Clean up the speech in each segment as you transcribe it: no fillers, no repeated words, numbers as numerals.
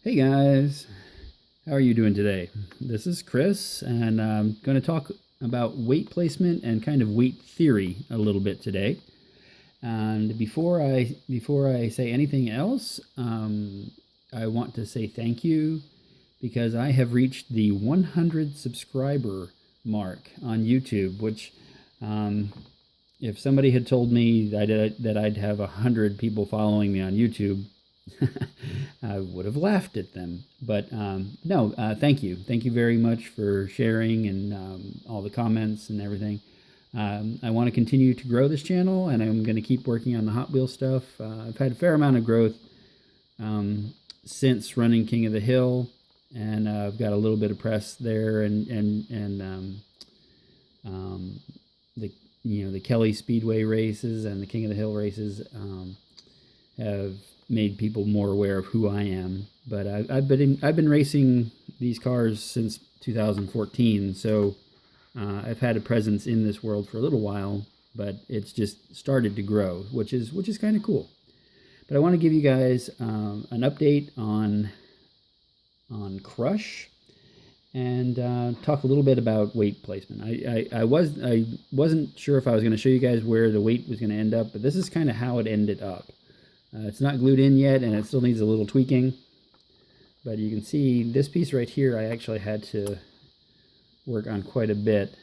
Hey guys, how are you doing today? This is Chris, and I'm going to talk about weight placement and kind of weight theory a little bit today. And before I say anything else, I want to say thank you because I have reached the 100 subscriber mark on YouTube, which if somebody had told me that I'd have 100 people following me on YouTube, I would have laughed at them. But no, thank you. Thank you very much for sharing and all the comments and everything. I want to continue to grow this channel, and I'm going to keep working on the Hot Wheels stuff. I've had a fair amount of growth since running King of the Hill, and I've got a little bit of press there, and the Kelly Speedway races and the King of the Hill races have made people more aware of who I am. But I've been racing these cars since 2014, so I've had a presence in this world for a little while, but it's just started to grow, which is kind of cool. But I want to give you guys an update on Crush and talk a little bit about weight placement. I wasn't sure if I was going to show you guys where the weight was going to end up, but this is kind of how it ended up. It's not glued in yet, and it still needs a little tweaking. But you can see this piece right here, I actually had to work on quite a bit.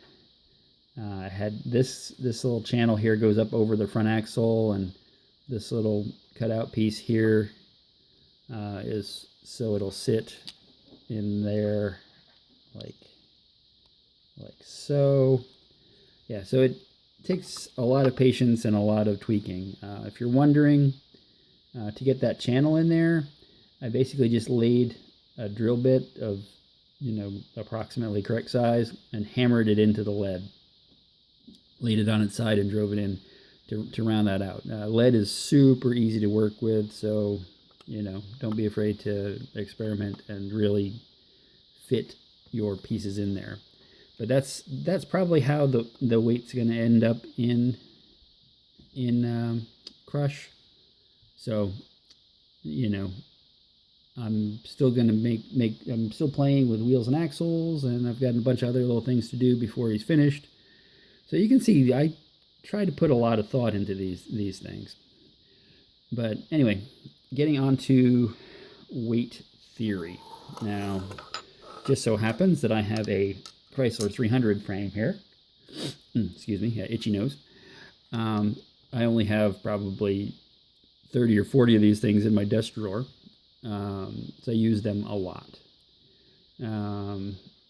I had this little channel here goes up over the front axle, and this little cutout piece here is so it'll sit in there like so. Yeah, so it takes a lot of patience and a lot of tweaking. If you're wondering, to get that channel in there, I basically just laid a drill bit of, approximately correct size and hammered it into the lead. Laid it on its side and drove it in to round that out. Lead is super easy to work with, so, don't be afraid to experiment and really fit your pieces in there. But that's probably how the weight's going to end up in Crush. So, I'm still going to I'm still playing with wheels and axles, and I've got a bunch of other little things to do before he's finished. So you can see I try to put a lot of thought into these things. But anyway, getting on to weight theory. Now, just so happens that I have a Chrysler 300 frame here. Excuse me, yeah, itchy nose. I only have probably 30 or 40 of these things in my desk drawer, so I use them a lot.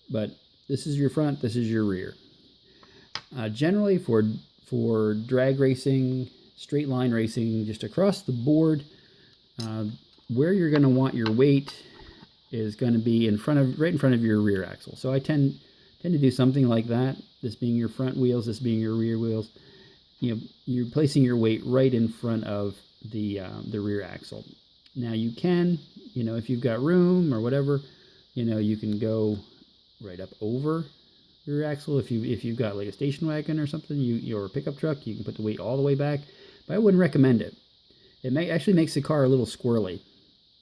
But this is your front, this is your rear. Generally for drag racing, straight line racing, just across the board, where you're going to want your weight is going to be right in front of your rear axle. So I tend to do something like that. This being your front wheels, this being your rear wheels. You're placing your weight right in front of the rear axle. Now you can, if you've got room or whatever, you can go right up over your rear axle. If you've got like a station wagon or something, or a pickup truck, you can put the weight all the way back. But I wouldn't recommend it. It actually makes the car a little squirrely.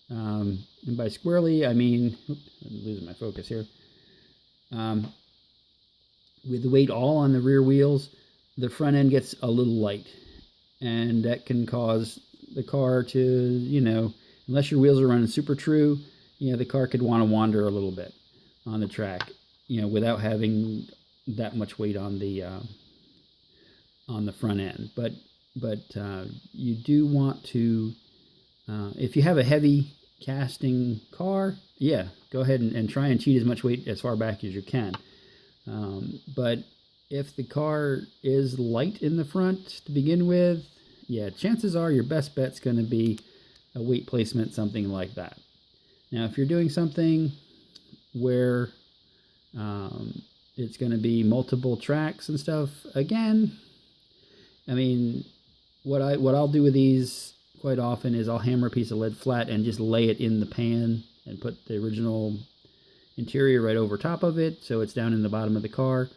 And by squirrely, I mean, I'm losing my focus here. With the weight all on the rear wheels, the front end gets a little light, and that can cause the car to, unless your wheels are running super true, the car could want to wander a little bit on the track, without having that much weight on the front end. But you do want to, if you have a heavy casting car, yeah, go ahead and try and cheat as much weight as far back as you can. But if the car is light in the front to begin with, yeah, chances are your best bet's going to be a weight placement, something like that. Now, if you're doing something where it's going to be multiple tracks and stuff, again, I mean, what I'll do with these quite often is I'll hammer a piece of lead flat and just lay it in the pan and put the original interior right over top of it, so it's down in the bottom of the car.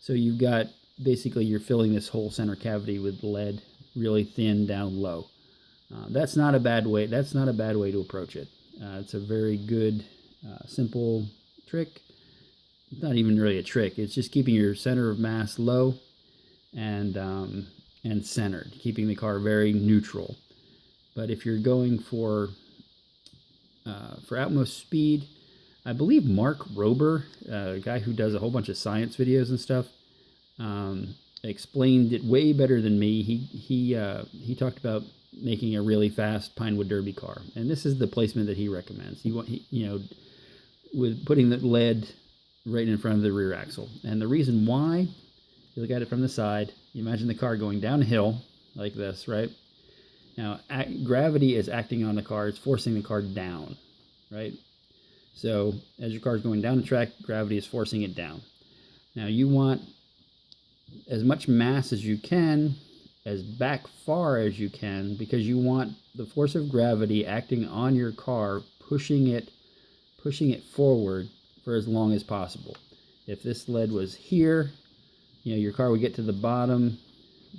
So you've got, basically you're filling this whole center cavity with lead really thin down low. That's not a bad way to approach it. It's a very good, simple trick. It's not even really a trick. It's just keeping your center of mass low and centered, keeping the car very neutral. But if you're going for outmost speed, I believe Mark Rober, a guy who does a whole bunch of science videos and stuff, explained it way better than me. He talked about making a really fast Pinewood Derby car, and this is the placement that he recommends. With putting the lead right in front of the rear axle, and the reason why, you look at it from the side. You imagine the car going downhill like this, right? Now, gravity is acting on the car. It's forcing the car down, right? So as your car is going down the track, gravity is forcing it down. Now you want as much mass as you can, as back far as you can, because you want the force of gravity acting on your car, pushing it forward for as long as possible. If this lead was here, your car would get to the bottom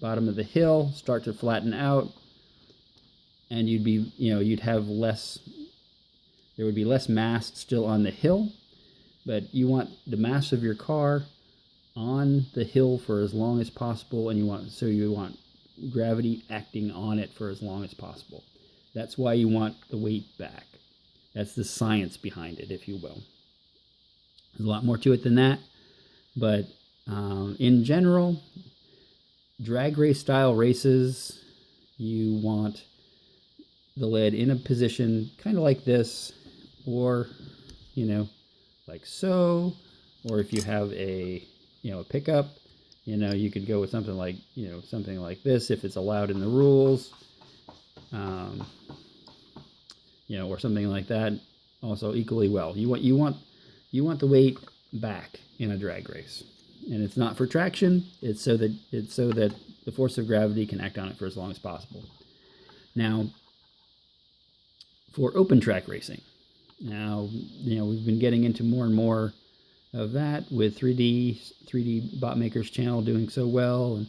of the hill, start to flatten out, and you'd have less. There would be less mass still on the hill, but you want the mass of your car on the hill for as long as possible, and you want gravity acting on it for as long as possible. That's why you want the weight back. That's the science behind it, if you will. There's a lot more to it than that, but in general, drag race style races, you want the lead in a position kind of like this, or like so, or if you have a pickup, you could go with something like this if it's allowed in the rules, or something like that. Also equally well, you want the weight back in a drag race, and it's not for traction. It's so that the force of gravity can act on it for as long as possible. Now, for open track racing, we've been getting into more and more of that with 3D Bot Maker's channel doing so well, and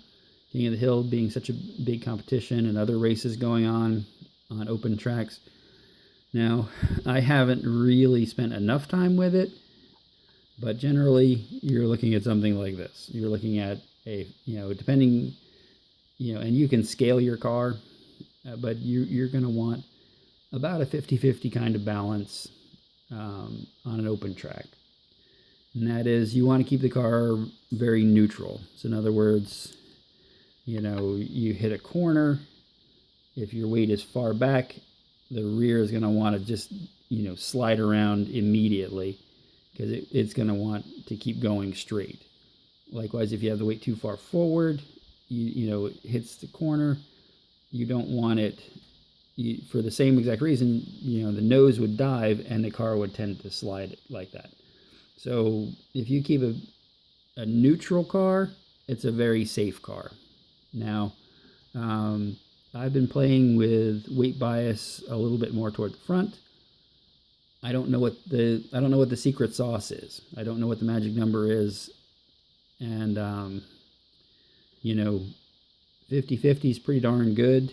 King of the Hill being such a big competition, and other races going on open tracks. Now, I haven't really spent enough time with it, but generally you're looking at something like this. You're looking at depending, and you can scale your car, but you're going to want about a 50-50 kind of balance on an open track. And that is, you want to keep the car very neutral. So in other words, you hit a corner, if your weight is far back, the rear is going to want to just, slide around immediately, because it's going to want to keep going straight. Likewise, if you have the weight too far forward, it hits the corner, you don't want it, for the same exact reason, the nose would dive and the car would tend to slide like that. So if you keep a neutral car, it's a very safe car. Now, I've been playing with weight bias a little bit more toward the front. I don't know what the secret sauce is. I don't know what the magic number is. And 50-50 is pretty darn good.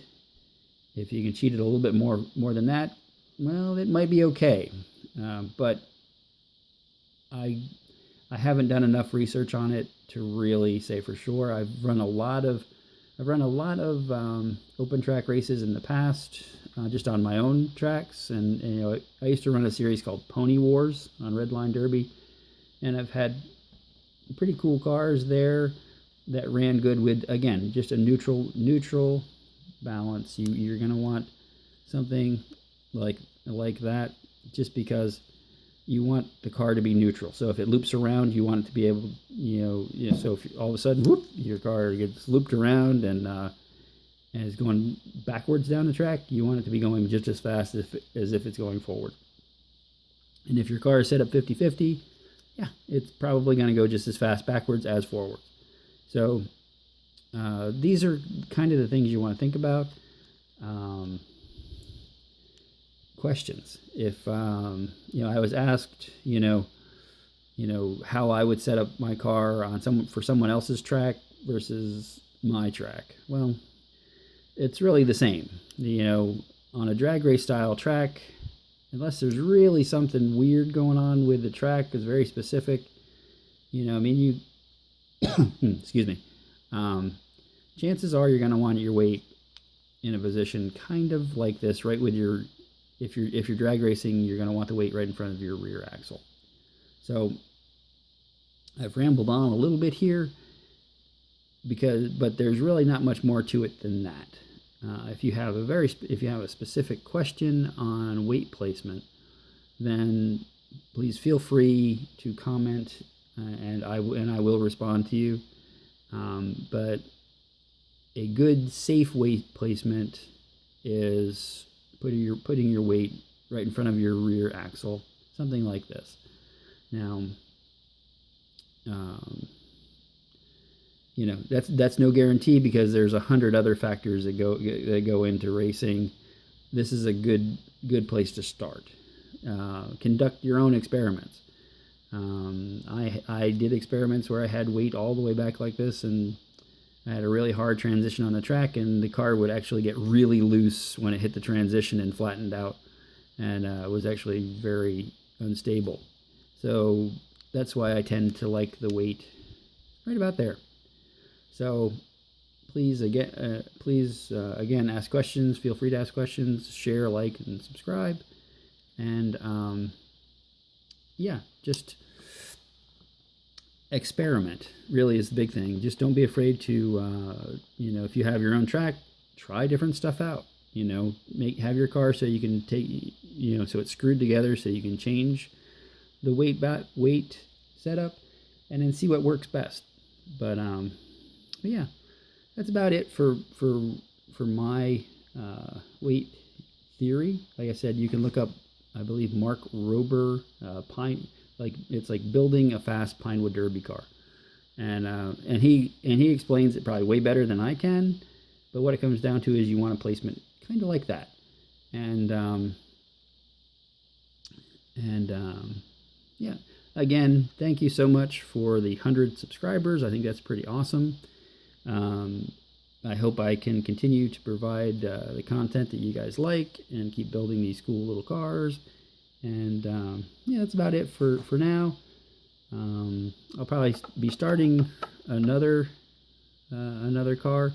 If you can cheat it a little bit more than that, well, it might be okay. But I haven't done enough research on it to really say for sure. I've run a lot of open track races in the past, just on my own tracks, and I used to run a series called Pony Wars on Redline Derby, and I've had pretty cool cars there that ran good with, again, just a neutral balance. You're going to want something like that, just because you want the car to be neutral. So if it loops around, you want it to be able, so if all of a sudden, whoop, your car gets looped around and is going backwards down the track, you want it to be going just as fast as if it's going forward. And if your car is set up 50-50, yeah, it's probably going to go just as fast backwards as forward. So these are kind of the things you want to think about. Questions. If I was asked, how I would set up my car on for someone else's track versus my track. Well, it's really the same. On a drag race style track, unless there's really something weird going on with the track, it's very specific. You know, I mean, you excuse me. Chances are you're going to want your weight in a position kind of like this, right with your, if you're drag racing, you're going to want the weight right in front of your rear axle. So I've rambled on a little bit here, but there's really not much more to it than that. If you have a specific question on weight placement, then please feel free to comment, and I will respond to you. But a good, safe weight placement is putting your weight right in front of your rear axle, something like this. Now, you know, that's no guarantee, because there's 100 other factors that go into racing. This is a good place to start. Conduct your own experiments. I did experiments where I had weight all the way back like this, and I had a really hard transition on the track, and the car would actually get really loose when it hit the transition and flattened out, and was actually very unstable. So that's why I tend to like the weight right about there. So please again ask questions. Feel free to ask questions. Share, like, and subscribe. And yeah, just experiment really is the big thing. Just don't be afraid to you know, if you have your own track, try different stuff out. You know, have your car so you can take, you know, so it's screwed together so you can change the weight setup, and then see what works best. But yeah, that's about it for my weight theory. Like I said, you can look up, I believe, Mark Rober, it's like building a fast Pinewood Derby car, and he explains it probably way better than I can. But what it comes down to is you want a placement kind of like that, and yeah. Again, thank you so much for the 100 subscribers. I think that's pretty awesome. I hope I can continue to provide the content that you guys like and keep building these cool little cars. And yeah, that's about it for now. I'll probably be starting another car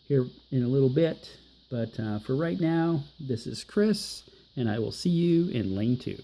here in a little bit. But for right now, this is Chris, and I will see you in lane 2.